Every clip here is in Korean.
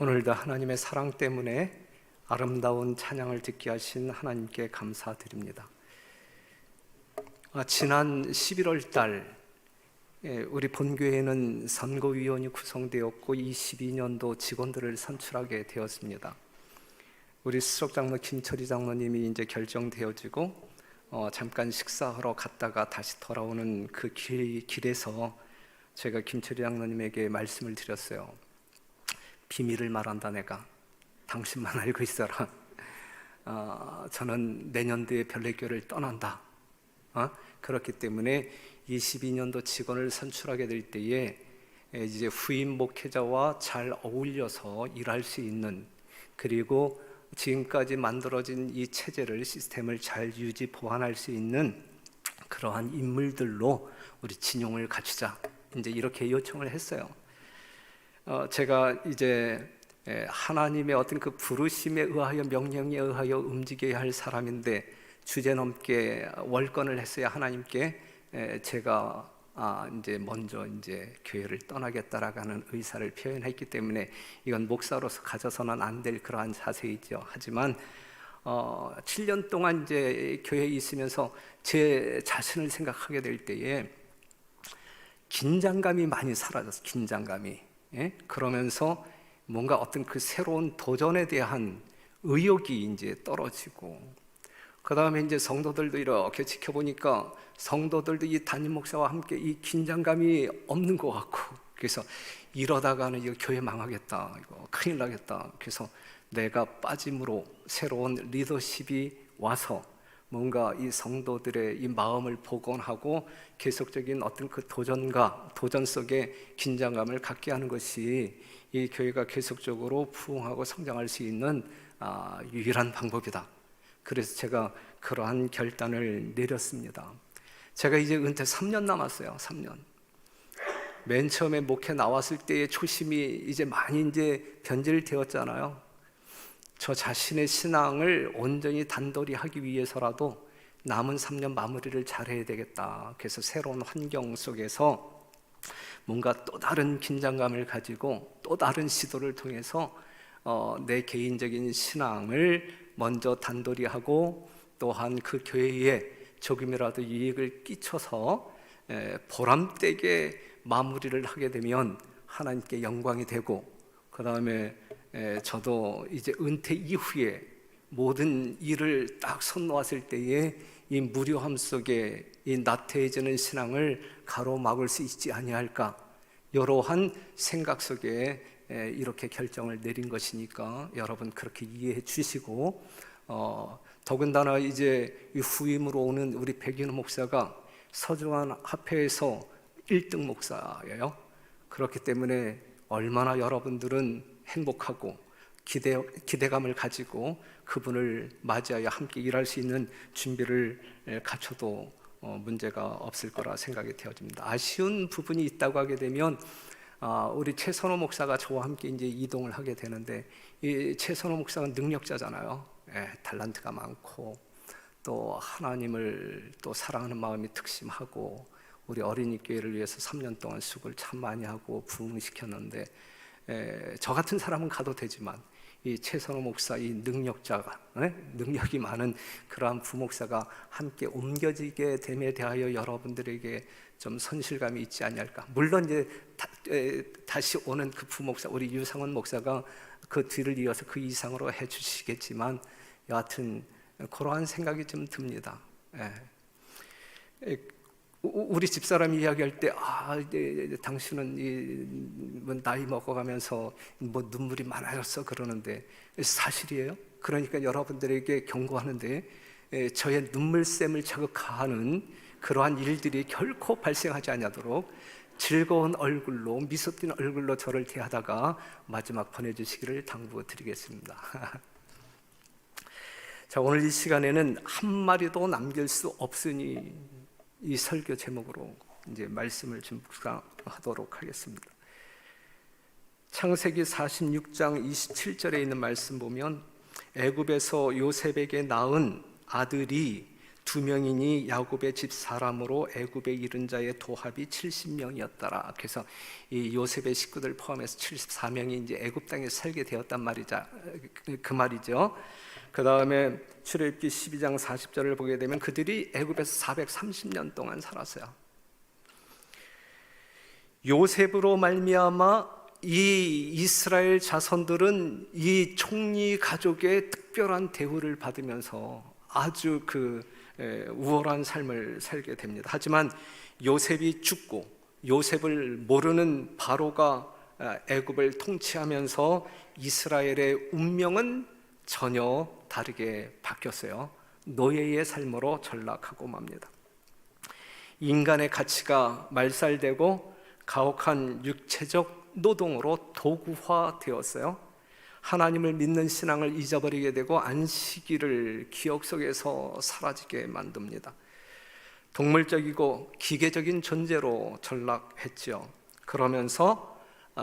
오늘도 하나님의 사랑 때문에 아름다운 찬양을 듣게 하신 하나님께 감사드립니다. 지난 11월 달 우리 본교회는 선거위원이 구성되었고 22년도 직원들을 선출하게 되었습니다. 우리 수석장로 김철희 장로님이 이제 결정되어지고 잠깐 식사하러 갔다가 다시 돌아오는 그 길에서 제가 김철희 장로님에게 말씀을 드렸어요. 비밀을 말한다. 내가 당신만 알고 있어라. 저는 내년도에 별내교를 떠난다. 그렇기 때문에 22년도 직원을 선출하게 될 때에 이제 후임 목회자와 잘 어울려서 일할 수 있는, 그리고 지금까지 만들어진 이 체제를, 시스템을 잘 유지 보완할 수 있는 그러한 인물들로 우리 진용을 갖추자, 이제 이렇게 요청을 했어요. 제가 이제 하나님의 어떤 그 부르심에 의하여, 명령에 의하여 움직여야 할 사람인데 주제넘게 월권을 했어야 하나님께 제가 이제 먼저 이제 교회를 떠나겠다라는 의사를 표현했기 때문에 이건 목사로서 가져서는 안 될 그러한 자세이죠. 하지만 7년 동안 이제 교회에 있으면서 제 자신을 생각하게 될 때에 긴장감이 많이 사라졌어요. 긴장감이. 그러면서 뭔가 어떤 그 새로운 도전에 대한 의욕이 이제 떨어지고, 그 다음에 이제 성도들도 이렇게 지켜보니까 성도들도 이 담임 목사와 함께 이 긴장감이 없는 것 같고, 그래서 이러다가는 이거 교회 망하겠다, 이거 큰일 나겠다. 그래서 내가 빠짐으로 새로운 리더십이 와서 뭔가 이 성도들의 이 마음을 복원하고 계속적인 어떤 그 도전 속에 긴장감을 갖게 하는 것이 이 교회가 계속적으로 부흥하고 성장할 수 있는 유일한 방법이다. 그래서 제가 그러한 결단을 내렸습니다. 제가 이제 은퇴 3년 남았어요. 3년. 맨 처음에 목회 나왔을 때의 초심이 이제 많이 이제 변질되었잖아요. 저 자신의 신앙을 온전히 단돌이 하기 위해서라도 남은 3년 마무리를 잘해야 되겠다. 그래서 새로운 환경 속에서 뭔가 또 다른 긴장감을 가지고 또 다른 시도를 통해서 내 개인적인 신앙을 먼저 단돌이 하고, 또한 그 교회에 조금이라도 이익을 끼쳐서 보람되게 마무리를 하게 되면 하나님께 영광이 되고, 그 다음에 저도 이제 은퇴 이후에 모든 일을 딱 손 놓았을 때에 이 무료함 속에 이 나태해지는 신앙을 가로막을 수 있지 아니할까, 이러한 생각 속에 이렇게 결정을 내린 것이니까 여러분 그렇게 이해해 주시고, 더군다나 이제 이 후임으로 오는 우리 백인호 목사가 서주환 합회에서 1등 목사예요. 그렇기 때문에 얼마나 여러분들은 행복하고 기대감을 가지고 그분을 맞이하여 함께 일할 수 있는 준비를 갖춰도 문제가 없을 거라 생각이 되어집니다. 아쉬운 부분이 있다고 하게 되면 우리 최선호 목사가 저와 함께 이제 이동을 하게 되는데, 이 최선호 목사가 능력자잖아요. 탤런트가 많고 또 하나님을 또 사랑하는 마음이 특심하고, 우리 어린이 교회를 위해서 3년 동안 수고를 참 많이 하고 부흥시켰는데, 저 같은 사람은 가도 되지만 이 최선호 목사, 이 능력자가, 능력이 많은 그러한 부목사가 함께 옮겨지게 됨에 대하여 여러분들에게 좀 손실감이 있지 않을까. 물론 이제 다시 오는 그 부목사, 우리 유상원 목사가 그 뒤를 이어서 그 이상으로 해주시겠지만, 여하튼 그러한 생각이 좀 듭니다. 우리 집사람이 이야기할 때 당신은 나이 먹어가면서 뭐 눈물이 많아졌어 그러는데 사실이에요. 그러니까 여러분들에게 경고하는데, 저의 눈물샘을 자극하는 그러한 일들이 결코 발생하지 않도록 즐거운 얼굴로, 미소 띤 얼굴로 저를 대하다가 마지막 보내주시기를 당부드리겠습니다. 자, 오늘 이 시간에는 한 마리도 남길 수 없으니, 이 설교 제목으로 이제 말씀을 좀 묵상하도록 하겠습니다. 창세기 46장 27절에 있는 말씀 보면, 애굽에서 요셉에게 낳은 아들이 2명이니 야곱의 집 사람으로 애굽에 이른 자의 도합이 70명이었더라. 그래서 이 요셉의 식구들 포함해서 74명이 이제 애굽 땅에 살게 되었단 말이죠. 그 말이죠. 그 다음에 출애굽기 12장 40절을 보게 되면 그들이 애굽에서 430년 동안 살았어요. 요셉으로 말미암아 이 이스라엘 자손들은 이 총리 가족의 특별한 대우를 받으면서 아주 우월한 삶을 살게 됩니다. 하지만 요셉이 죽고 요셉을 모르는 바로가 애굽을 통치하면서 이스라엘의 운명은 전혀 다르게 바뀌었어요. 노예의 삶으로 전락하고 맙니다. 인간의 가치가 말살되고 가혹한 육체적 노동으로 도구화되었어요. 하나님을 믿는 신앙을 잊어버리게 되고 안식일을 기억 속에서 사라지게 만듭니다. 동물적이고 기계적인 존재로 전락했죠.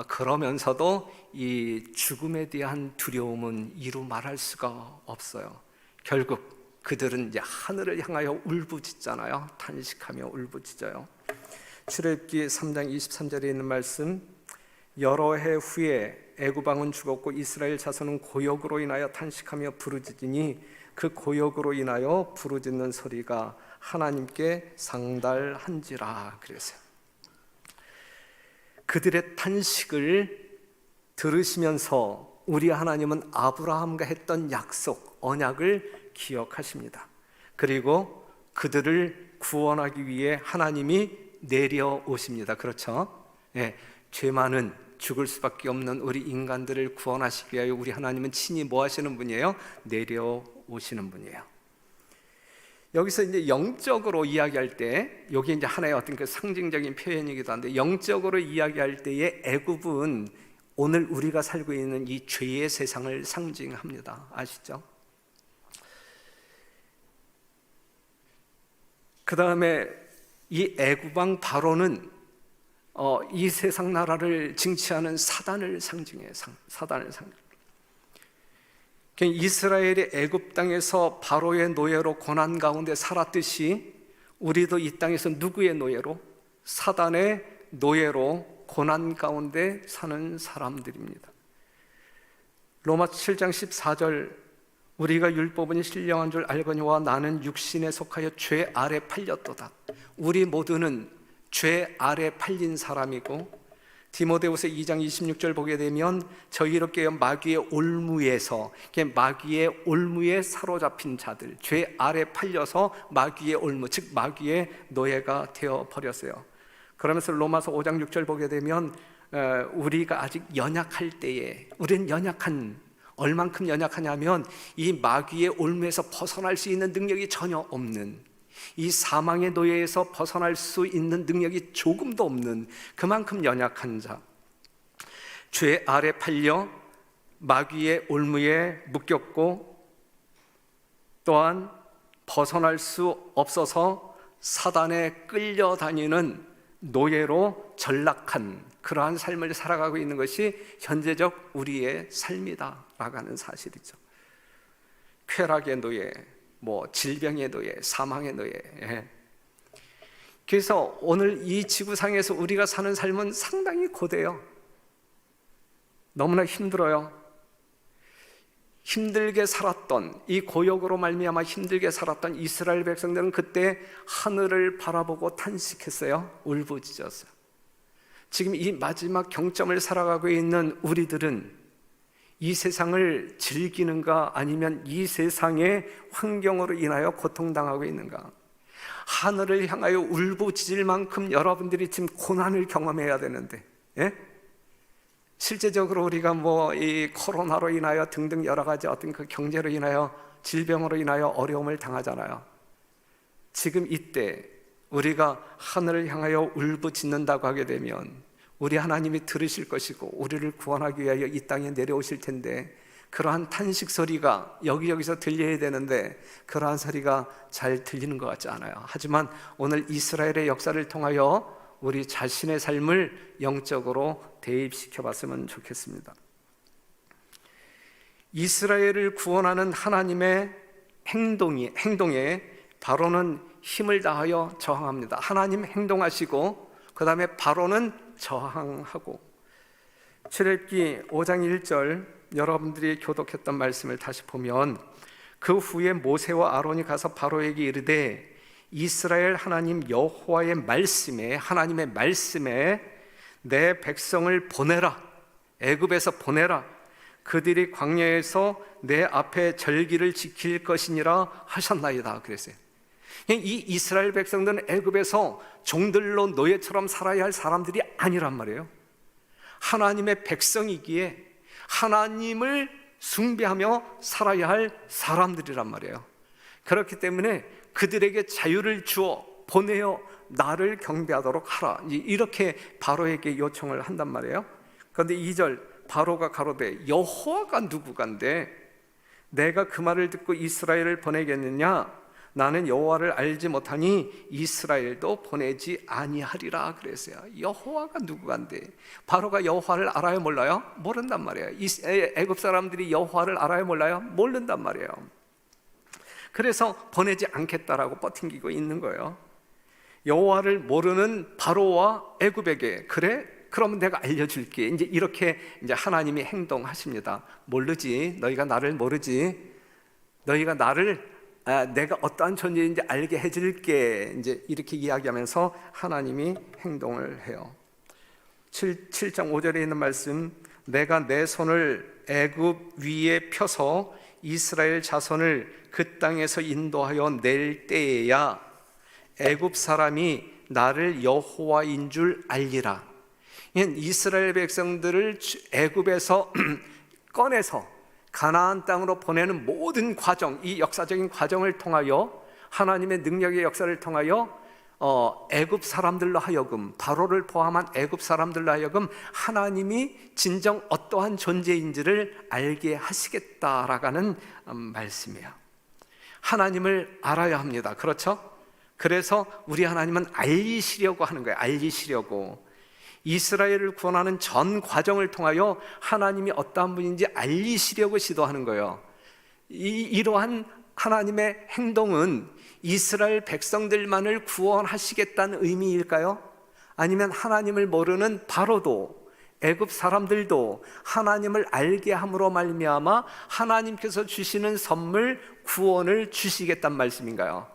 그러면서도 이 죽음에 대한 두려움은 이루 말할 수가 없어요. 결국 그들은 이제 하늘을 향하여 울부짖잖아요. 탄식하며 울부짖어요. 출애굽기 3장 23절에 있는 말씀, 여러 해 후에 애굽 왕은 죽었고 이스라엘 자손은 고역으로 인하여 탄식하며 부르짖으니 그 고역으로 인하여 부르짖는 소리가 하나님께 상달한지라. 그랬어요. 그들의 탄식을 들으시면서 우리 하나님은 아브라함과 했던 약속, 언약을 기억하십니다. 그리고 그들을 구원하기 위해 하나님이 내려오십니다. 그렇죠? 예, 죄 많은 죽을 수밖에 없는 우리 인간들을 구원하시기 위하여 우리 하나님은 친히 뭐 하시는 분이에요? 내려오시는 분이에요. 여기서 이제 영적으로 이야기할 때, 여기 이제 하나의 어떤 그 상징적인 표현이기도 한데, 영적으로 이야기할 때의 애굽은 오늘 우리가 살고 있는 이 죄의 세상을 상징합니다. 아시죠? 그 다음에 이 애굽 왕 바로는 이 세상 나라를 징치하는 사단을 상징해요. 사단을 상징. 이스라엘이 애굽 땅에서 바로의 노예로 고난 가운데 살았듯이 우리도 이 땅에서 누구의 노예로? 사단의 노예로 고난 가운데 사는 사람들입니다. 로마서 7장 14절, 우리가 율법은 신령한 줄 알거니와 나는 육신에 속하여 죄 아래 팔렸도다. 우리 모두는 죄 아래 팔린 사람이고, 디모데후서 2장 26절 보게 되면 저희로 깨어 마귀의 올무에서, 마귀의 올무에 사로잡힌 자들, 죄 아래 팔려서 마귀의 올무, 즉 마귀의 노예가 되어 버렸어요. 그러면서 로마서 5장 6절 보게 되면 우리가 아직 연약할 때에, 우리는 얼만큼 연약하냐면 이 마귀의 올무에서 벗어날 수 있는 능력이 전혀 없는, 이 사망의 노예에서 벗어날 수 있는 능력이 조금도 없는 그만큼 연약한 자, 죄 아래 팔려 마귀의 올무에 묶였고 또한 벗어날 수 없어서 사단에 끌려다니는 노예로 전락한 그러한 삶을 살아가고 있는 것이 현재적 우리의 삶이다라고 하는 사실이죠. 쾌락의 노예, 질병의 노예, 사망의 노예. 그래서 오늘 이 지구상에서 우리가 사는 삶은 상당히 고돼요. 너무나 힘들어요. 힘들게 살았던, 이 고역으로 말미암아 힘들게 살았던 이스라엘 백성들은 그때 하늘을 바라보고 탄식했어요. 울부짖었어요. 지금 이 마지막 경점을 살아가고 있는 우리들은 이 세상을 즐기는가, 아니면 이 세상의 환경으로 인하여 고통당하고 있는가? 하늘을 향하여 울부짖을 만큼 여러분들이 지금 고난을 경험해야 되는데, 실제적으로 우리가 이 코로나로 인하여 등등 여러 가지 어떤 그 경제로 인하여, 질병으로 인하여 어려움을 당하잖아요. 지금 이때 우리가 하늘을 향하여 울부짖는다고 하게 되면 우리 하나님이 들으실 것이고 우리를 구원하기 위하여 이 땅에 내려오실 텐데, 그러한 탄식 소리가 여기저기서 들려야 되는데 그러한 소리가 잘 들리는 것 같지 않아요. 하지만 오늘 이스라엘의 역사를 통하여 우리 자신의 삶을 영적으로 대입시켜 봤으면 좋겠습니다. 이스라엘을 구원하는 하나님의 행동에 바로는 힘을 다하여 저항합니다. 하나님 행동하시고 그 다음에 바로는 저항하고. 출애굽기 5장 1절 여러분들이 교독했던 말씀을 다시 보면, 그 후에 모세와 아론이 가서 바로에게 이르되 이스라엘 하나님 여호와의 말씀에, 하나님의 말씀에 내 백성을 보내라, 애굽에서 보내라, 그들이 광야에서 내 앞에 절기를 지킬 것이니라 하셨나이다 그랬어요. 이 이스라엘 백성들은 애굽에서 종들로 노예처럼 살아야 할 사람들이 아니란 말이에요. 하나님의 백성이기에 하나님을 숭배하며 살아야 할 사람들이란 말이에요. 그렇기 때문에 그들에게 자유를 주어 보내어 나를 경배하도록 하라, 이렇게 바로에게 요청을 한단 말이에요. 그런데 2절 바로가 가로되 여호와가 누구간데 내가 그 말을 듣고 이스라엘을 보내겠느냐? 나는 여호와를 알지 못하니 이스라엘도 보내지 아니하리라 그랬어요. 여호와가 누구간데? 바로가 여호와를 알아요, 몰라요? 모른단 말이에요. 애굽 사람들이 여호와를 알아요, 몰라요? 모른단 말이에요. 그래서 보내지 않겠다라고 버팅기고 있는 거예요. 여호와를 모르는 바로와 애굽에게, 그래? 그러면 내가 알려줄게, 이제 이렇게 이제 하나님이 행동하십니다. 모르지, 너희가 나를 모르지, 너희가 나를 내가 어떠한 존재인지 알게 해줄게, 이제 이렇게 이야기하면서 하나님이 행동을 해요. 7장 5절에 있는 말씀, 내가 내 손을 애굽 위에 펴서 이스라엘 자손을 그 땅에서 인도하여 낼 때에야 애굽 사람이 나를 여호와인 줄 알리라. 이스라엘 백성들을 애굽에서 꺼내서 가나안 땅으로 보내는 모든 과정, 이 역사적인 과정을 통하여, 하나님의 능력의 역사를 통하여 애굽 사람들로 하여금, 바로를 포함한 애굽 사람들로 하여금 하나님이 진정 어떠한 존재인지를 알게 하시겠다라는 말씀이에요. 하나님을 알아야 합니다. 그렇죠? 그래서 우리 하나님은 알리시려고 하는 거예요. 알리시려고. 이스라엘을 구원하는 전 과정을 통하여 하나님이 어떠한 분인지 알리시려고 시도하는 거예요. 이러한 하나님의 행동은 이스라엘 백성들만을 구원하시겠다는 의미일까요? 아니면 하나님을 모르는 바로도, 애굽 사람들도 하나님을 알게 함으로 말미암아 하나님께서 주시는 선물, 구원을 주시겠다는 말씀인가요?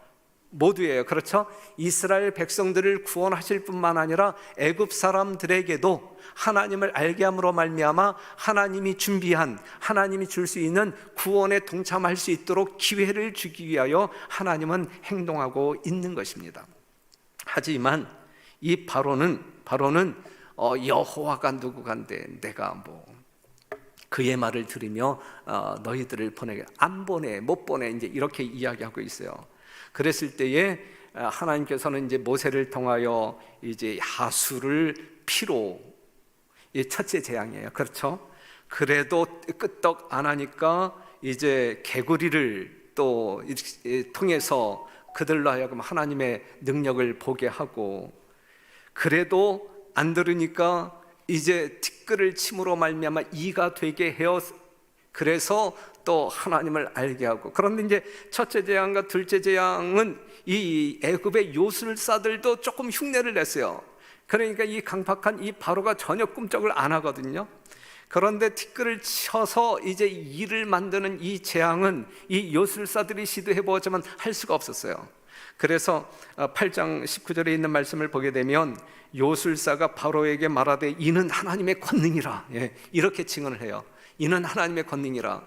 모두예요. 그렇죠? 이스라엘 백성들을 구원하실 뿐만 아니라 애굽 사람들에게도 하나님을 알게 함으로 말미암아 하나님이 준비한, 하나님이 줄 수 있는 구원에 동참할 수 있도록 기회를 주기 위하여 하나님은 행동하고 있는 것입니다. 하지만 이 바로는 여호와가 누구간데 내가 그의 말을 들으며 너희들을 보내게, 안 보내, 못 보내, 이제 이렇게 이야기하고 있어요. 그랬을 때에 하나님께서는 이제 모세를 통하여 이제 야수를 피로, 이 첫째 재앙이에요. 그렇죠? 그래도 끄떡 안 하니까 이제 개구리를 또 통해서 그들로 하여금 하나님의 능력을 보게 하고, 그래도 안 들으니까 이제 티끌을 침으로 말미암아 이가 되게 해요. 그래서 또 하나님을 알게 하고. 그런데 이제 첫째 재앙과 둘째 재앙은 이 애굽의 요술사들도 조금 흉내를 냈어요. 그러니까 이 강팍한 이 바로가 전혀 꿈쩍을 안 하거든요. 그런데 티끌을 쳐서 이제 이를 만드는 이 재앙은 이 요술사들이 시도해 보았지만 할 수가 없었어요. 그래서 8장 19절에 있는 말씀을 보게 되면 요술사가 바로에게 말하되 이는 하나님의 권능이라, 이렇게 증언을 해요. 이는 하나님의 권능이라.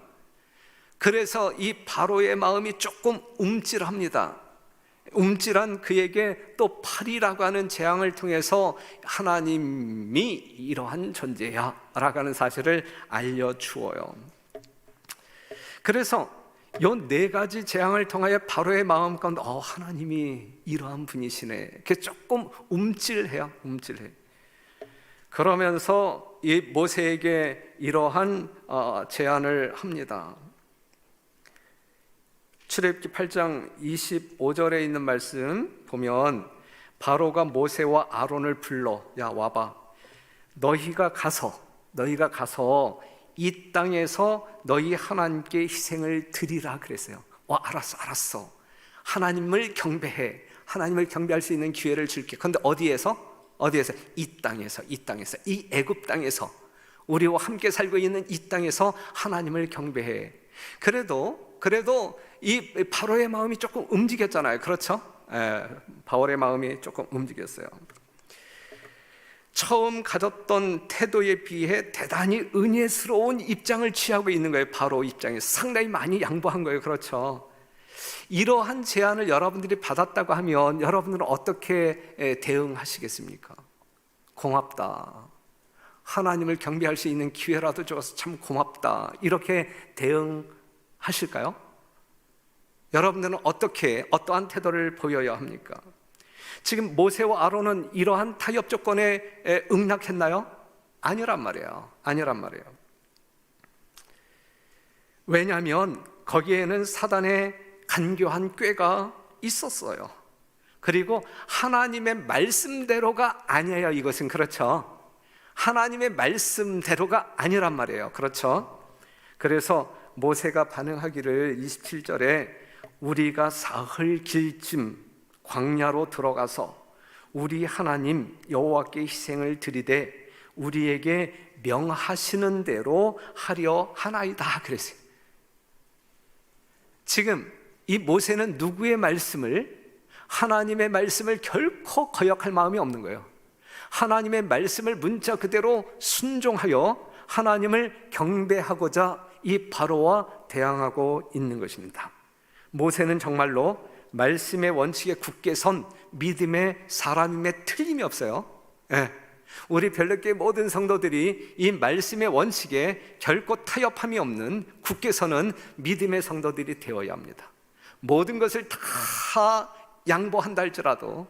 그래서 이 바로의 마음이 조금 움찔합니다. 움찔한 그에게 또 팔이라고 하는 재앙을 통해서 하나님이 이러한 존재야 라고 하는 사실을 알려주어요. 그래서 이 네 가지 재앙을 통하여 바로의 마음 가운데 하나님이 이러한 분이시네, 그게 조금 움찔해요. 움찔해. 그러면서 이 모세에게 이러한 제안을 합니다. 출애굽기 8장 25절에 있는 말씀 보면 바로가 모세와 아론을 불러, 야 와봐, 너희가 가서 이 땅에서 너희 하나님께 희생을 드리라 그랬어요. 알았어. 하나님을 경배해. 하나님을 경배할 수 있는 기회를 줄게. 그런데 어디에서? 이 땅에서, 이 애굽 땅에서, 우리와 함께 살고 있는 이 땅에서 하나님을 경배해. 그래도 이 바로의 마음이 조금 움직였잖아요. 그렇죠? 바울의 마음이 조금 움직였어요. 처음 가졌던 태도에 비해 대단히 은혜스러운 입장을 취하고 있는 거예요. 바로 입장에서 상당히 많이 양보한 거예요. 그렇죠? 이러한 제안을 여러분들이 받았다고 하면 여러분들은 어떻게 대응하시겠습니까? 고맙다, 하나님을 경배할 수 있는 기회라도 줘서 참 고맙다, 이렇게 대응하실까요? 여러분들은 어떠한 태도를 보여야 합니까? 지금 모세와 아론은 이러한 타협 조건에 응낙했나요? 아니란 말이에요. 왜냐하면 거기에는 사단의 간교한 꾀가 있었어요. 그리고 하나님의 말씀대로가 아니에요. 이것은. 그렇죠? 하나님의 말씀대로가 아니란 말이에요. 그렇죠? 그래서 모세가 반응하기를 27절에 우리가 사흘 길쯤 광야로 들어가서 우리 하나님 여호와께 희생을 드리되 우리에게 명하시는 대로 하려 하나이다 그랬어요. 지금 이 모세는 누구의 말씀을, 하나님의 말씀을 결코 거역할 마음이 없는 거예요. 하나님의 말씀을 문자 그대로 순종하여 하나님을 경배하고자 이 바로와 대항하고 있는 것입니다. 모세는 정말로 말씀의 원칙에 굳게 선 믿음의 사람임에 틀림이 없어요. 우리 별내교회 모든 성도들이 이 말씀의 원칙에 결코 타협함이 없는 굳게 서는 믿음의 성도들이 되어야 합니다. 모든 것을 다 양보한다 할지라도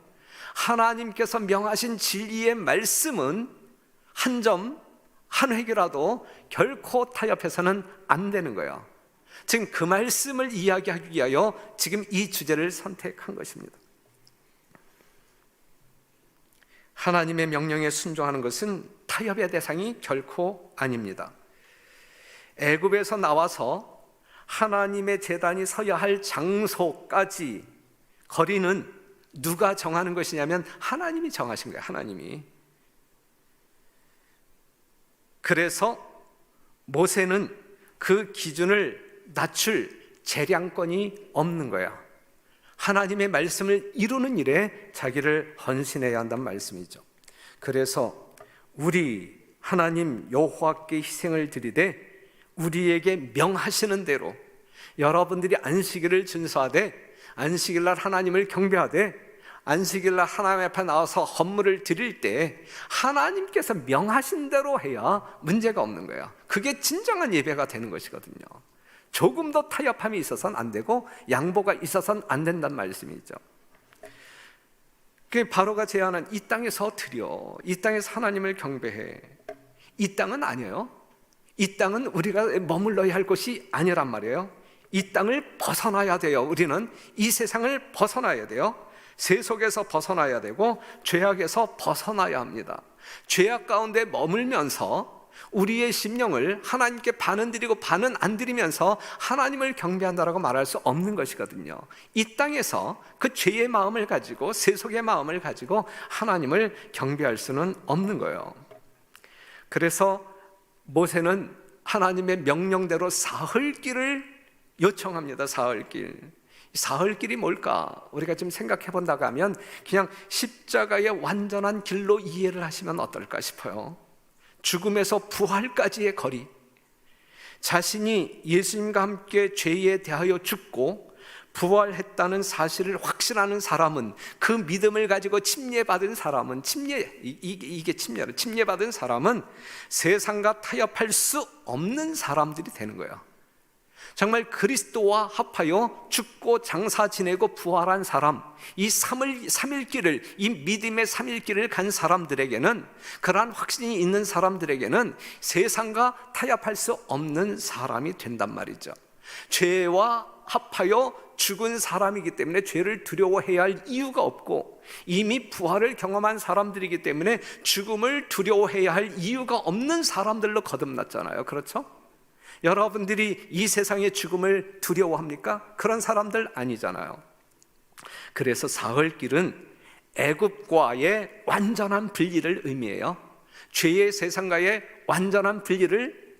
하나님께서 명하신 진리의 말씀은 한 점, 한 획이라도 결코 타협해서는 안 되는 거예요. 지금 그 말씀을 이야기하기 위하여 지금 이 주제를 선택한 것입니다. 하나님의 명령에 순종하는 것은 타협의 대상이 결코 아닙니다. 애굽에서 나와서 하나님의 제단이 서야 할 장소까지 거리는 누가 정하는 것이냐면 하나님이 정하신 거예요. 하나님이. 그래서 모세는 그 기준을 낮출 재량권이 없는 거야. 하나님의 말씀을 이루는 일에 자기를 헌신해야 한다는 말씀이죠. 그래서 우리 하나님 여호와께 희생을 드리되 우리에게 명하시는 대로 여러분들이 안식일을 준수하되 안식일날 하나님을 경배하되 안식일날 하나님 앞에 나와서 헌물을 드릴 때 하나님께서 명하신 대로 해야 문제가 없는 거예요. 그게 진정한 예배가 되는 것이거든요. 조금 더 타협함이 있어서는 안 되고 양보가 있어서는 안 된다는 말씀이죠. 바로가 제안한 이 땅에서 드려, 이 땅에서 하나님을 경배해. 이 땅은 아니에요. 이 땅은 우리가 머물러야 할 곳이 아니란 말이에요. 이 땅을 벗어나야 돼요. 우리는 이 세상을 벗어나야 돼요. 세속에서 벗어나야 되고 죄악에서 벗어나야 합니다. 죄악 가운데 머물면서 우리의 심령을 하나님께 반은 드리고 반은 안 드리면서 하나님을 경배한다라고 말할 수 없는 것이거든요. 이 땅에서 그 죄의 마음을 가지고 세속의 마음을 가지고 하나님을 경배할 수는 없는 거예요. 그래서 모세는 하나님의 명령대로 사흘길을 요청합니다. 사흘길이 뭘까? 우리가 좀 생각해 본다고 하면 그냥 십자가의 완전한 길로 이해를 하시면 어떨까 싶어요. 죽음에서 부활까지의 거리, 자신이 예수님과 함께 죄에 대하여 죽고 부활했다는 사실을 확신하는 사람은, 그 믿음을 가지고 침례받은 사람은, 침례받은 사람은 세상과 타협할 수 없는 사람들이 되는 거예요. 정말 그리스도와 합하여 죽고 장사 지내고 부활한 사람, 이 3일길을, 이 믿음의 3일길을 간 사람들에게는, 그러한 확신이 있는 사람들에게는 세상과 타협할 수 없는 사람이 된단 말이죠. 죄와 합하여 죽은 사람이기 때문에 죄를 두려워해야 할 이유가 없고, 이미 부활을 경험한 사람들이기 때문에 죽음을 두려워해야 할 이유가 없는 사람들로 거듭났잖아요. 그렇죠? 여러분들이 이 세상의 죽음을 두려워합니까? 그런 사람들 아니잖아요. 그래서 사흘길은 애굽과의 완전한 분리를 의미해요. 죄의 세상과의 완전한 분리를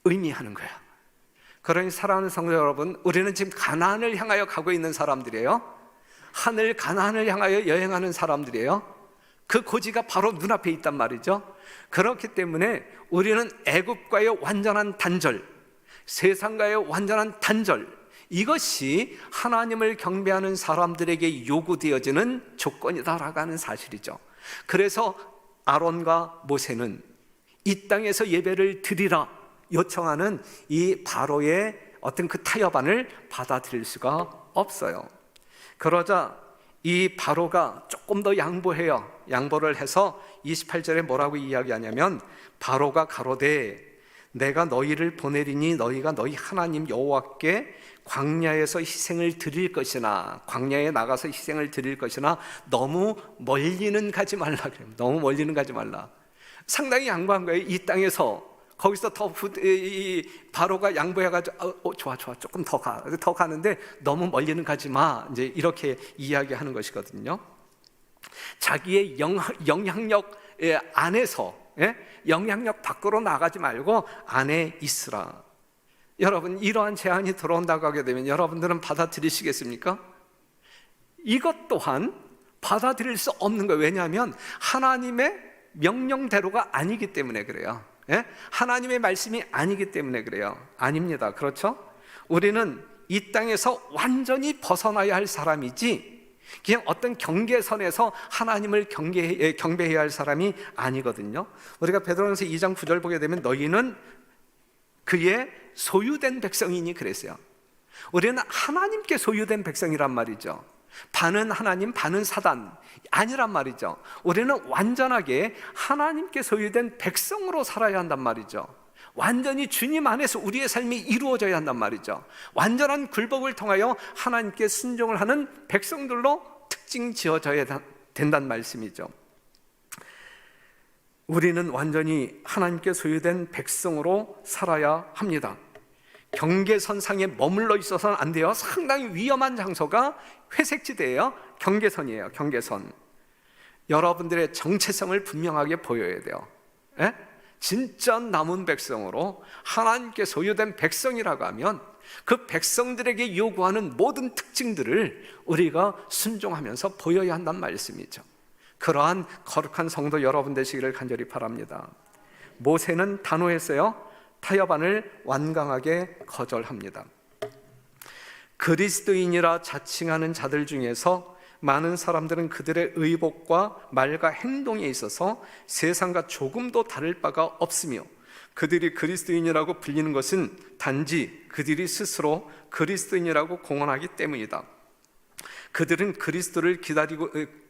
의미하는 거예요. 그러니 사랑하는 성도 여러분, 우리는 지금 가나안을 향하여 가고 있는 사람들이에요. 하늘 가나안을 향하여 여행하는 사람들이에요. 그 고지가 바로 눈앞에 있단 말이죠. 그렇기 때문에 우리는 애굽과의 완전한 단절, 세상과의 완전한 단절, 이것이 하나님을 경배하는 사람들에게 요구되어지는 조건이다라고 하는 사실이죠. 그래서 아론과 모세는 이 땅에서 예배를 드리라 요청하는 이 바로의 어떤 그 타협안을 받아들일 수가 없어요. 그러자 이 바로가 조금 더 양보해요. 양보를 해서 28절에 뭐라고 이야기하냐면, 바로가 가로되 내가 너희를 보내리니 너희가 너희 하나님 여호와께 광야에서 희생을 드릴 것이나, 광야에 나가서 희생을 드릴 것이나 너무 멀리는 가지 말라 그래요. 너무 멀리는 가지 말라. 상당히 양보한 거예요. 이 땅에서. 거기서 이 바로가 양보해가지고 좋아 조금 더 가는데 너무 멀리는 가지 마, 이제 이렇게 이야기하는 것이거든요. 자기의 영향력 안에서, 영향력 밖으로 나가지 말고 안에 있으라. 여러분, 이러한 제안이 들어온다고 하게 되면 여러분들은 받아들이시겠습니까? 이것 또한 받아들일 수 없는 거예요. 왜냐하면 하나님의 명령대로가 아니기 때문에 그래요. 하나님의 말씀이 아니기 때문에 그래요. 아닙니다. 그렇죠? 우리는 이 땅에서 완전히 벗어나야 할 사람이지 그냥 어떤 경계선에서 하나님을 경배해야 할 사람이 아니거든요. 우리가 베드로전서 2장 9절 보게 되면 너희는 그의 소유된 백성이니 그랬어요. 우리는 하나님께 소유된 백성이란 말이죠. 반은 하나님, 반은 사단 아니란 말이죠. 우리는 완전하게 하나님께 소유된 백성으로 살아야 한단 말이죠. 완전히 주님 안에서 우리의 삶이 이루어져야 한단 말이죠. 완전한 굴복을 통하여 하나님께 순종을 하는 백성들로 특징 지어져야 된다는 말씀이죠. 우리는 완전히 하나님께 소유된 백성으로 살아야 합니다. 경계선상에 머물러 있어서는 안 돼요. 상당히 위험한 장소가 회색지대예요. 경계선이에요. 경계선. 여러분들의 정체성을 분명하게 보여야 돼요. 진짜 남은 백성으로 하나님께 소유된 백성이라고 하면 그 백성들에게 요구하는 모든 특징들을 우리가 순종하면서 보여야 한다는 말씀이죠. 그러한 거룩한 성도 여러분 되시기를 간절히 바랍니다. 모세는 단호했어요. 타협안을 완강하게 거절합니다. 그리스도인이라 자칭하는 자들 중에서 많은 사람들은 그들의 의복과 말과 행동에 있어서 세상과 조금도 다를 바가 없으며 그들이 그리스도인이라고 불리는 것은 단지 그들이 스스로 그리스도인이라고 공언하기 때문이다. 그들은 그리스도를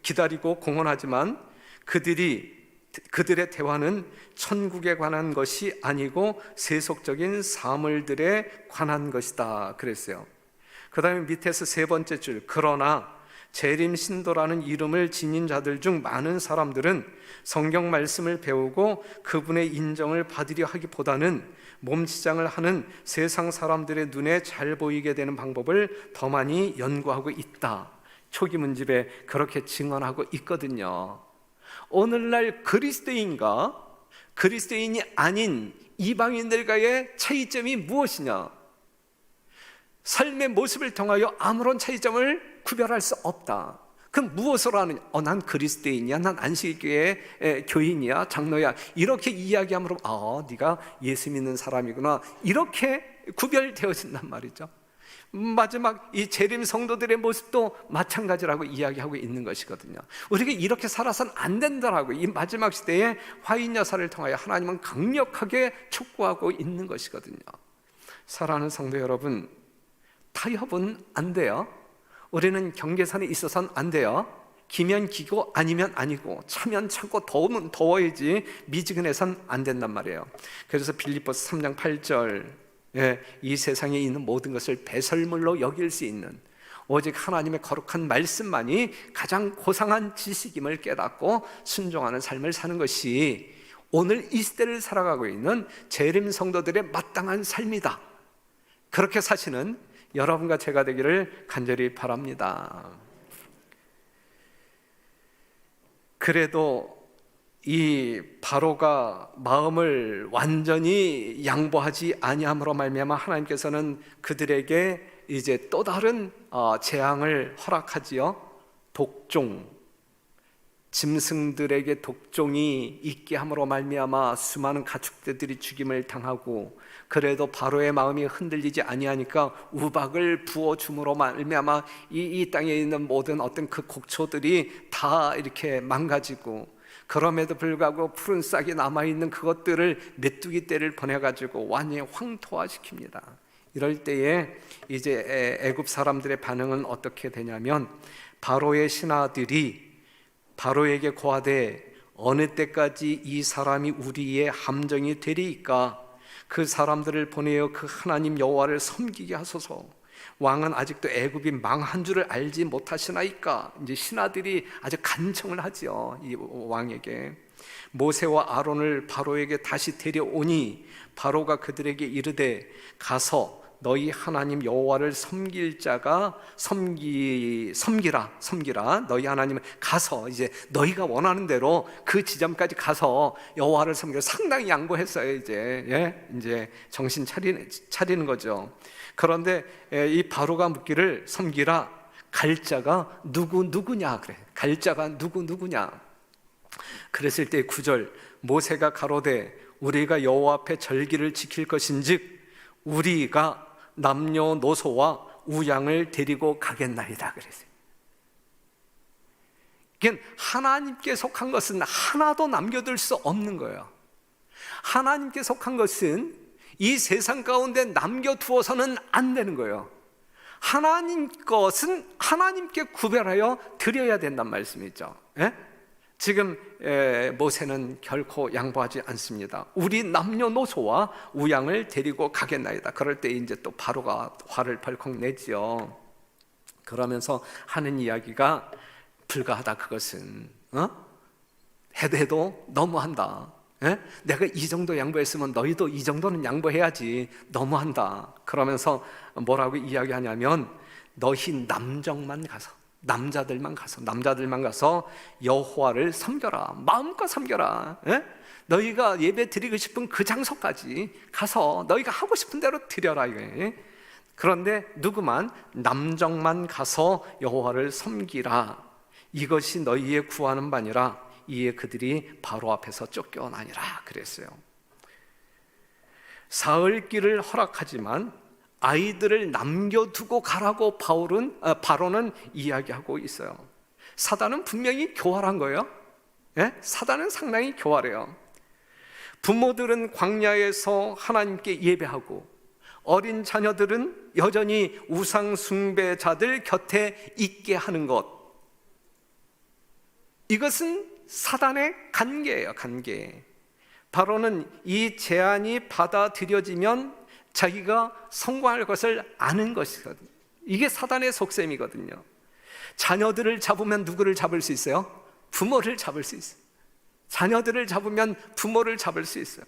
기다리고 공언하지만 그들의 대화는 천국에 관한 것이 아니고 세속적인 사물들에 관한 것이다 그랬어요. 그 다음에 밑에서 세 번째 줄, 그러나 재림 신도라는 이름을 지닌 자들 중 많은 사람들은 성경 말씀을 배우고 그분의 인정을 받으려 하기보다는 몸치장을 하는 세상 사람들의 눈에 잘 보이게 되는 방법을 더 많이 연구하고 있다. 초기 문집에 그렇게 증언하고 있거든요. 오늘날 그리스도인과 그리스도인이 아닌 이방인들과의 차이점이 무엇이냐? 삶의 모습을 통하여 아무런 차이점을 구별할 수 없다. 그럼 무엇으로 하느냐? 난 그리스도인이야, 난 안식교회 교인이야, 장로야, 이렇게 이야기함으로 네가 예수 믿는 사람이구나, 이렇게 구별되어진단 말이죠. 마지막 이 재림 성도들의 모습도 마찬가지라고 이야기하고 있는 것이거든요. 우리가 이렇게 살아서는 안 된다라고 이 마지막 시대에 화인 여사를 통하여 하나님은 강력하게 촉구하고 있는 것이거든요. 사랑하는 성도 여러분, 타협은 안 돼요. 우리는 경계선에 있어서는 안 돼요. 기면 기고 아니면 아니고, 차면 차고, 더우면 더워야지 미지근해선 안 된단 말이에요. 그래서 빌립보서 3장 8절, 이 세상에 있는 모든 것을 배설물로 여길 수 있는 오직 하나님의 거룩한 말씀만이 가장 고상한 지식임을 깨닫고 순종하는 삶을 사는 것이 오늘 이 시대를 살아가고 있는 재림 성도들의 마땅한 삶이다. 그렇게 사시는 여러분과 제가 되기를 간절히 바랍니다. 그래도 이 바로가 마음을 완전히 양보하지 아니함으로 말미암아 하나님께서는 그들에게 이제 또 다른 재앙을 허락하지요. 독종, 짐승들에게 독종이 있게 함으로 말미암아 수많은 가축들이 죽임을 당하고, 그래도 바로의 마음이 흔들리지 아니하니까 우박을 부어줌으로 말미암아 이 땅에 있는 모든 어떤 그 곡초들이 다 이렇게 망가지고, 그럼에도 불구하고 푸른 싹이 남아있는 그것들을 메뚜기 떼를 보내가지고 완전히 황토화시킵니다. 이럴 때에 이제 애굽 사람들의 반응은 어떻게 되냐면, 바로의 신하들이 바로에게 고하되 어느 때까지 이 사람이 우리의 함정이 되리이까? 그 사람들을 보내어 그 하나님 여호와를 섬기게 하소서. 왕은 아직도 애굽이 망한 줄을 알지 못하시나이까? 이제 신하들이 아주 간청을 하지요, 이 왕에게. 모세와 아론을 바로에게 다시 데려오니 바로가 그들에게 이르되 가서 너희 하나님 여호와를 섬길 자가 섬기라. 너희 하나님을 가서 이제 너희가 원하는 대로 그 지점까지 가서 여호와를 섬기라. 상당히 양보했어요. 이제 정신 차리는 거죠. 그런데 이 바로가 묻기를 섬기라. 갈 자가 누구냐 그래. 갈 자가 누구냐. 그랬을 때 9절, 모세가 가로되 우리가 여호와 앞에 절기를 지킬 것인즉 우리가 남녀노소와 우양을 데리고 가겠나이다 그랬어요. 이게 하나님께 속한 것은 하나도 남겨둘 수 없는 거예요. 하나님께 속한 것은 이 세상 가운데 남겨두어서는 안 되는 거예요. 하나님 것은 하나님께 구별하여 드려야 된단 말씀이죠. 지금 모세는 결코 양보하지 않습니다. 우리 남녀노소와 우양을 데리고 가겠나이다. 그럴 때 이제 또 바로가 화를 벌컥 내지요. 그러면서 하는 이야기가 불가하다. 그것은 해도 너무한다. 내가 이 정도 양보했으면 너희도 이 정도는 양보해야지. 너무한다. 그러면서 뭐라고 이야기하냐면 너희 남정만 가서, 남자들만 가서 여호와를 섬겨라. 마음껏 섬겨라. 너희가 예배 드리고 싶은 그 장소까지 가서 너희가 하고 싶은 대로 드려라. 그런데 누구만? 남정만 가서 여호와를 섬기라. 이것이 너희의 구하는 바니라. 이에 그들이 바로 앞에서 쫓겨나니라 그랬어요. 사흘길을 허락하지만 아이들을 남겨두고 가라고 바로는 이야기하고 있어요. 사단은 분명히 교활한 거예요. 사단은 상당히 교활해요. 부모들은 광야에서 하나님께 예배하고 어린 자녀들은 여전히 우상 숭배자들 곁에 있게 하는 것, 이것은 사단의 관계예요. 관계. 바로는 이 제안이 받아들여지면 자기가 성공할 것을 아는 것이거든요. 이게 사단의 속셈이거든요. 자녀들을 잡으면 누구를 잡을 수 있어요? 부모를 잡을 수 있어요. 자녀들을 잡으면 부모를 잡을 수 있어요.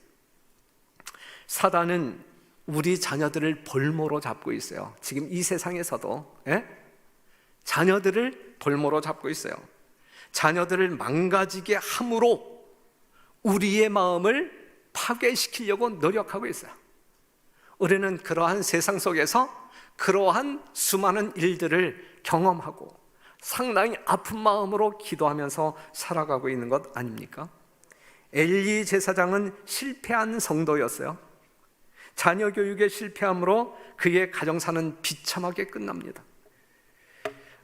사단은 우리 자녀들을 볼모로 잡고 있어요. 지금 이 세상에서도 자녀들을 볼모로 잡고 있어요. 자녀들을 망가지게 함으로 우리의 마음을 파괴시키려고 노력하고 있어요. 우리는 그러한 세상 속에서 그러한 수많은 일들을 경험하고 상당히 아픈 마음으로 기도하면서 살아가고 있는 것 아닙니까? 엘리 제사장은 실패한 성도였어요. 자녀 교육에 실패함으로 그의 가정사는 비참하게 끝납니다.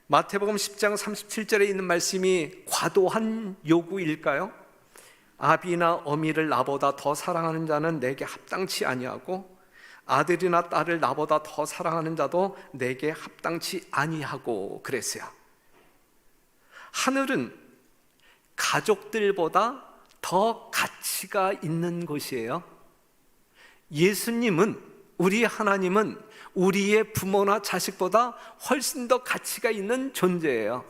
마태복음 10장 37절에 있는 말씀이 과도한 요구일까요? 아비나 어미를 나보다 더 사랑하는 자는 내게 합당치 아니하고 아들이나 딸을 나보다 더 사랑하는 자도 내게 합당치 아니하고 그랬어요. 하늘은 가족들보다 더 가치가 있는 곳이에요. 예수님은, 우리 하나님은 우리의 부모나 자식보다 훨씬 더 가치가 있는 존재예요.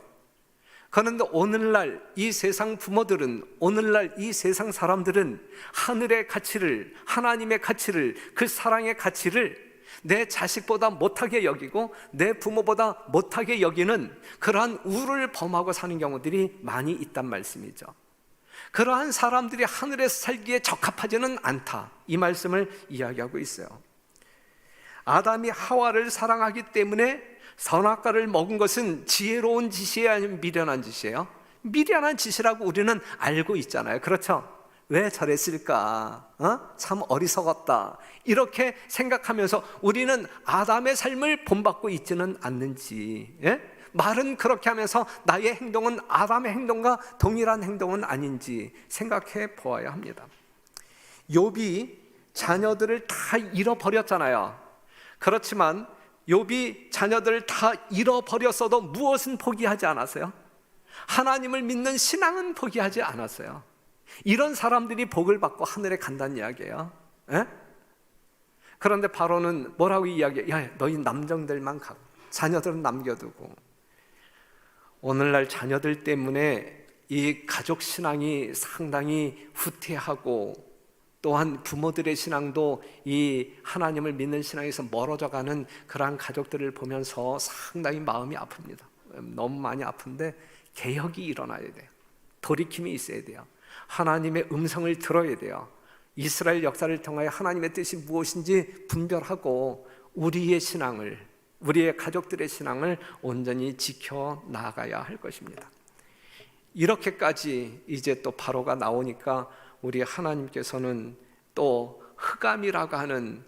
그런데 오늘날 이 세상 부모들은, 오늘날 이 세상 사람들은 하늘의 가치를, 하나님의 가치를, 그 사랑의 가치를 내 자식보다 못하게 여기고 내 부모보다 못하게 여기는 그러한 우를 범하고 사는 경우들이 많이 있단 말씀이죠. 그러한 사람들이 하늘에서 살기에 적합하지는 않다, 이 말씀을 이야기하고 있어요. 아담이 하와를 사랑하기 때문에 선악과를 먹은 것은 지혜로운 짓이에요, 아니면 미련한 짓이에요? 미련한 짓이라고 우리는 알고 있잖아요. 그렇죠? 왜 저랬을까? 참 어리석었다, 이렇게 생각하면서 우리는 아담의 삶을 본받고 있지는 않는지, 말은 그렇게 하면서 나의 행동은 아담의 행동과 동일한 행동은 아닌지 생각해 보아야 합니다. 욥이 자녀들을 다 잃어버렸잖아요. 그렇지만 욥이 자녀들을 다 잃어버렸어도 무엇은 포기하지 않았어요? 하나님을 믿는 신앙은 포기하지 않았어요. 이런 사람들이 복을 받고 하늘에 간다는 이야기예요. 그런데 바로는 뭐라고 이야기해요? 야, 너희 남정들만 가고 자녀들은 남겨두고. 오늘날 자녀들 때문에 이 가족 신앙이 상당히 후퇴하고, 또한 부모들의 신앙도 이 하나님을 믿는 신앙에서 멀어져가는 그러한 가족들을 보면서 상당히 마음이 아픕니다. 너무 많이 아픈데 개혁이 일어나야 돼요. 돌이킴이 있어야 돼요. 하나님의 음성을 들어야 돼요. 이스라엘 역사를 통하여 하나님의 뜻이 무엇인지 분별하고 우리의 신앙을, 우리의 가족들의 신앙을 온전히 지켜나가야 할 것입니다. 이렇게까지 이제 또 바로가 나오니까 우리 하나님께서는 또 흑암이라고 하는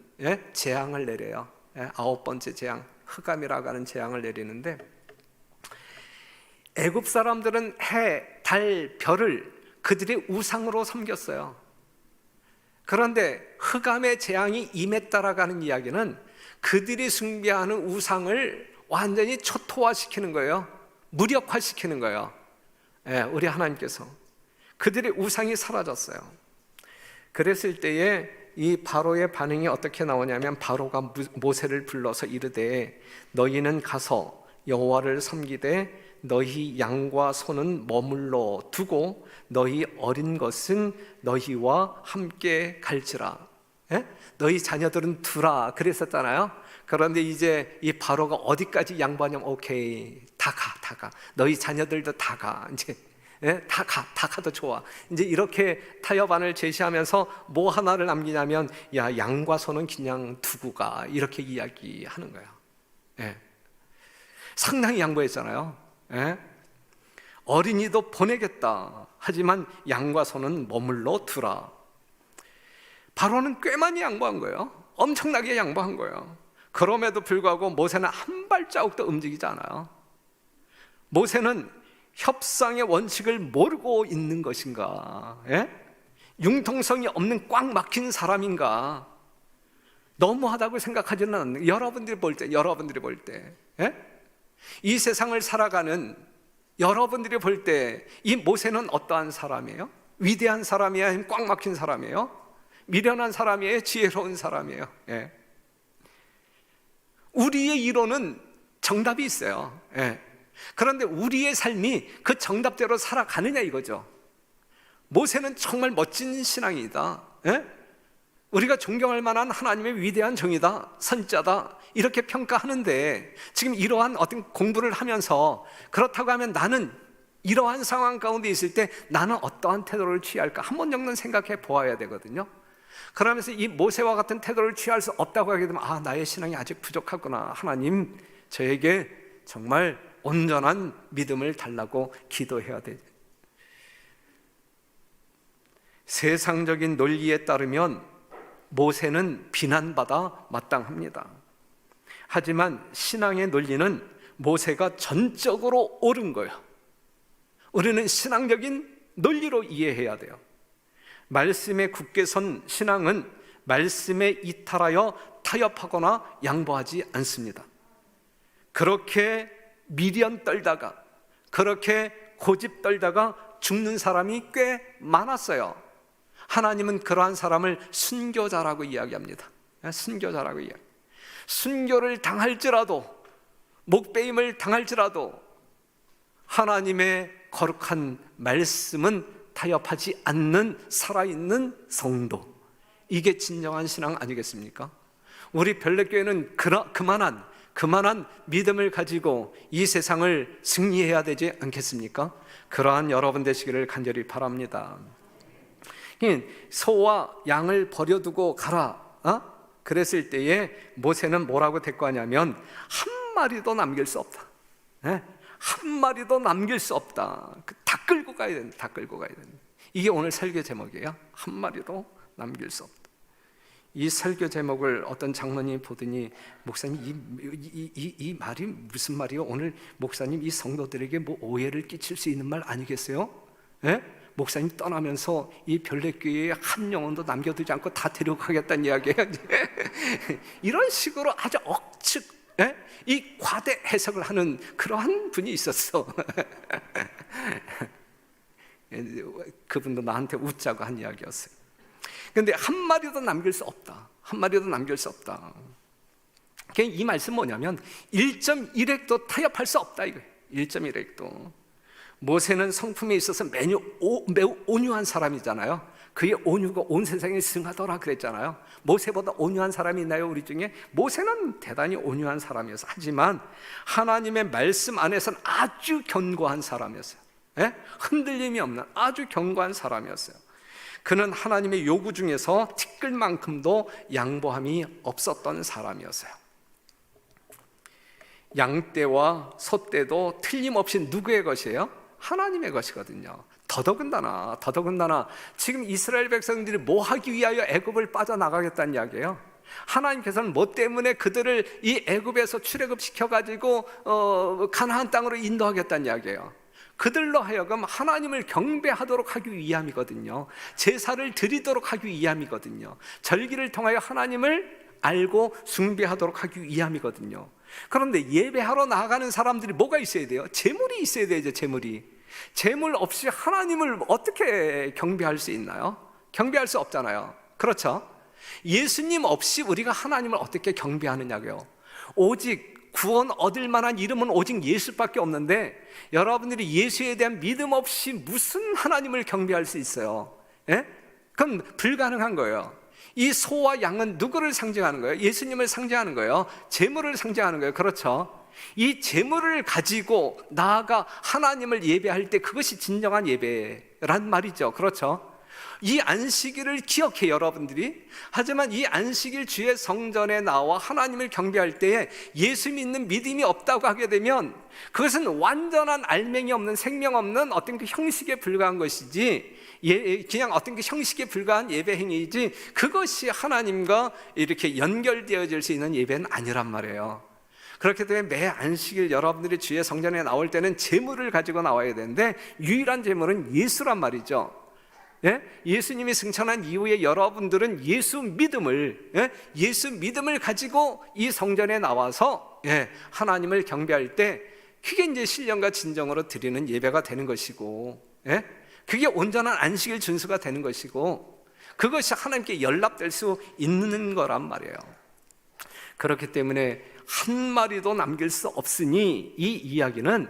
재앙을 내려요. 9번째 재앙, 흑암이라고 하는 재앙을 내리는데, 애굽 사람들은 해, 달, 별을 그들의 우상으로 섬겼어요. 그런데 흑암의 재앙이 임했다라고 하는 이야기는 그들이 숭배하는 우상을 완전히 초토화시키는 거예요. 무력화시키는 거예요. 우리 하나님께서 그들의 우상이 사라졌어요. 그랬을 때에 이 바로의 반응이 어떻게 나오냐면, 바로가 모세를 불러서 이르되 너희는 가서 여호와를 섬기되 너희 양과 소는 머물러 두고 너희 어린 것은 너희와 함께 갈지라. 너희 자녀들은 두라 그랬었잖아요. 그런데 이제 이 바로가 어디까지 양보하냐면, 오케이, 다 가. 너희 자녀들도 다 가. 이제 다 가도 좋아. 이제 이렇게 타협안을 제시하면서 뭐 하나를 남기냐면, 야, 양과 소는 그냥 두고 가, 이렇게 이야기하는 거예요. 상당히 양보했잖아요. 어린이도 보내겠다, 하지만 양과 소는 머물러 두라. 바로는 꽤 많이 양보한 거예요. 엄청나게 양보한 거예요. 그럼에도 불구하고 모세는 한 발자국도 움직이지 않아요. 모세는 협상의 원칙을 모르고 있는 것인가? 융통성이 없는 꽉 막힌 사람인가? 너무하다고 생각하지는 않는, 여러분들이 볼 때 이 세상을 살아가는 여러분들이 볼 때 이 모세는 어떠한 사람이에요? 위대한 사람이에요? 아니면 꽉 막힌 사람이에요? 미련한 사람이에요? 지혜로운 사람이에요? 우리의 이론은 정답이 있어요. 그런데 우리의 삶이 그 정답대로 살아가느냐, 이거죠. 모세는 정말 멋진 신앙이다, 우리가 존경할 만한 하나님의 위대한 종이다, 선지자다, 이렇게 평가하는데, 지금 이러한 어떤 공부를 하면서 그렇다고 하면 나는 이러한 상황 가운데 있을 때 나는 어떠한 태도를 취할까 한 번 정도는 생각해 보아야 되거든요. 그러면서 이 모세와 같은 태도를 취할 수 없다고 하게 되면, 나의 신앙이 아직 부족하구나, 하나님 저에게 정말 온전한 믿음을 달라고 기도해야 돼. 세상적인 논리에 따르면 모세는 비난받아 마땅합니다. 하지만 신앙의 논리는 모세가 전적으로 옳은 거예요. 우리는 신앙적인 논리로 이해해야 돼요. 말씀에 굳게 선 신앙은 말씀에 이탈하여 타협하거나 양보하지 않습니다. 그렇게 미련 떨다가, 그렇게 고집 떨다가 죽는 사람이 꽤 많았어요. 하나님은 그러한 사람을 순교자라고 이야기합니다. 순교자라고 이야기. 순교를 당할지라도, 목베임을 당할지라도 하나님의 거룩한 말씀은 타협하지 않는 살아있는 성도, 이게 진정한 신앙 아니겠습니까? 우리 별내교회는 그만한 믿음을 가지고 이 세상을 승리해야 되지 않겠습니까? 그러한 여러분 되시기를 간절히 바랍니다. 소와 양을 버려두고 가라, 그랬을 때에 모세는 뭐라고 대꾸하냐면 한 마리도 남길 수 없다. 한 마리도 남길 수 없다. 다 끌고 가야 된다. 다 끌고 가야 된다. 이게 오늘 설교 제목이에요. 한 마리도 남길 수 없다. 이 설교 제목을 어떤 장로님이 보더니 목사님 이 말이 무슨 말이에요? 오늘 목사님 이 성도들에게 뭐 오해를 끼칠 수 있는 말 아니겠어요? 목사님 떠나면서 이 별내교회에 한 영혼도 남겨두지 않고 다 데려가겠다는 이야기예요. 이런 식으로 아주 억측, 이 과대 해석을 하는 그러한 분이 있었어. 그분도 나한테 웃자고 한 이야기였어요. 그런데 한 마리도 남길 수 없다. 한 마리도 남길 수 없다. 이 말씀 뭐냐면 1.1획도 타협할 수 없다 이거예요. 1.1획도. 모세는 성품에 있어서 매우 온유한 사람이잖아요. 그의 온유가 온 세상에 승하더라 그랬잖아요. 모세보다 온유한 사람이 있나요 우리 중에? 모세는 대단히 온유한 사람이었어요. 하지만 하나님의 말씀 안에서는 아주 견고한 사람이었어요. 흔들림이 없는 아주 견고한 사람이었어요. 그는 하나님의 요구 중에서 티끌만큼도 양보함이 없었던 사람이었어요. 양떼와 소떼도 틀림없이 누구의 것이에요? 하나님의 것이거든요. 더더군다나 지금 이스라엘 백성들이 뭐 하기 위하여 애굽을 빠져나가겠다는 이야기예요? 하나님께서는 뭐 때문에 그들을 이 애굽에서 출애굽시켜가지고 가나안 땅으로 인도하겠다는 이야기예요? 그들로 하여금 하나님을 경배하도록 하기 위함이거든요. 제사를 드리도록 하기 위함이거든요. 절기를 통하여 하나님을 알고 숭배하도록 하기 위함이거든요. 그런데 예배하러 나아가는 사람들이 뭐가 있어야 돼요? 제물이 있어야 되죠. 제물 없이 하나님을 어떻게 경배할 수 있나요? 경배할 수 없잖아요. 그렇죠? 예수님 없이 우리가 하나님을 어떻게 경배하느냐고요. 오직 구원 얻을 만한 이름은 오직 예수밖에 없는데 여러분들이 예수에 대한 믿음 없이 무슨 하나님을 경배할 수 있어요? 그건 불가능한 거예요. 이 소와 양은 누구를 상징하는 거예요? 예수님을 상징하는 거예요. 제물을 상징하는 거예요. 그렇죠? 이 제물을 가지고 나아가 하나님을 예배할 때 그것이 진정한 예배란 말이죠. 그렇죠? 이 안식일을 기억해 여러분들이. 하지만 이 안식일 주의 성전에 나와 하나님을 경배할 때에 예수 믿는 믿음이 없다고 하게 되면 그것은 완전한 알맹이 없는 생명 없는 어떤 그 형식에 불과한 것이지, 그냥 어떤 그 형식에 불과한 예배 행위이지 그것이 하나님과 이렇게 연결되어질 수 있는 예배는 아니란 말이에요. 그렇기 때문에 매 안식일 여러분들이 주의 성전에 나올 때는 제물을 가지고 나와야 되는데 유일한 제물은 예수란 말이죠. 예수님이 승천한 이후에 여러분들은 예수 믿음을 가지고 이 성전에 나와서 하나님을 경배할 때 그게 이제 신령과 진정으로 드리는 예배가 되는 것이고, 그게 온전한 안식일 준수가 되는 것이고, 그것이 하나님께 연락될 수 있는 거란 말이에요. 그렇기 때문에 한 마리도 남길 수 없으니 이 이야기는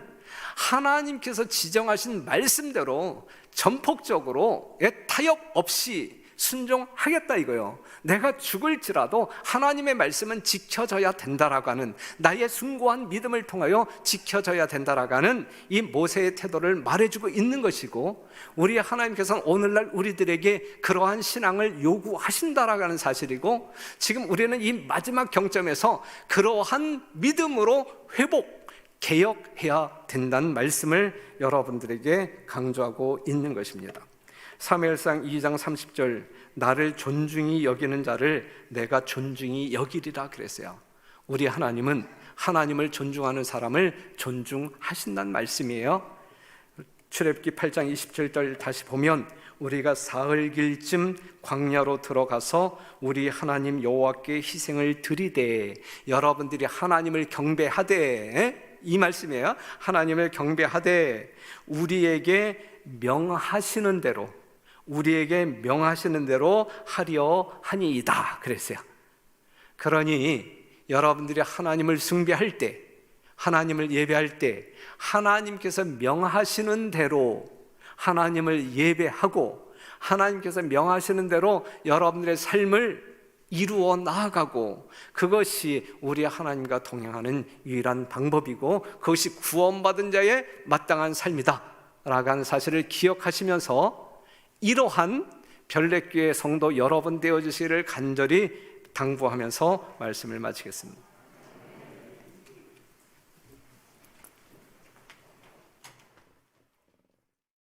하나님께서 지정하신 말씀대로 전폭적으로 타협 없이 순종하겠다 이거예요. 내가 죽을지라도 하나님의 말씀은 지켜져야 된다라고 하는, 나의 숭고한 믿음을 통하여 지켜져야 된다라고 하는 이 모세의 태도를 말해주고 있는 것이고, 우리 하나님께서는 오늘날 우리들에게 그러한 신앙을 요구하신다라고 하는 사실이고, 지금 우리는 이 마지막 경점에서 그러한 믿음으로 개혁해야 된다는 말씀을 여러분들에게 강조하고 있는 것입니다. 사무엘상 2장 30절, 나를 존중히 여기는 자를 내가 존중히 여기리라 그랬어요. 우리 하나님은 하나님을 존중하는 사람을 존중하신다는 말씀이에요. 출애굽기 8장 27절 다시 보면 우리가 사흘길쯤 광야로 들어가서 우리 하나님 여호와께 희생을 드리되, 여러분들이 하나님을 경배하되, 이 말씀이에요. 하나님을 경배하되 우리에게 명하시는 대로 하려 하니이다 그랬어요. 그러니 여러분들이 하나님을 숭배할 때, 하나님을 예배할 때 하나님께서 명하시는 대로 하나님을 예배하고, 하나님께서 명하시는 대로 여러분들의 삶을 이루어 나아가고 그것이 우리 하나님과 동행하는 유일한 방법이고 그것이 구원받은 자의 마땅한 삶이다 라고 하는 사실을 기억하시면서 이러한 별내교회 성도 여러분 되어주시기를 간절히 당부하면서 말씀을 마치겠습니다.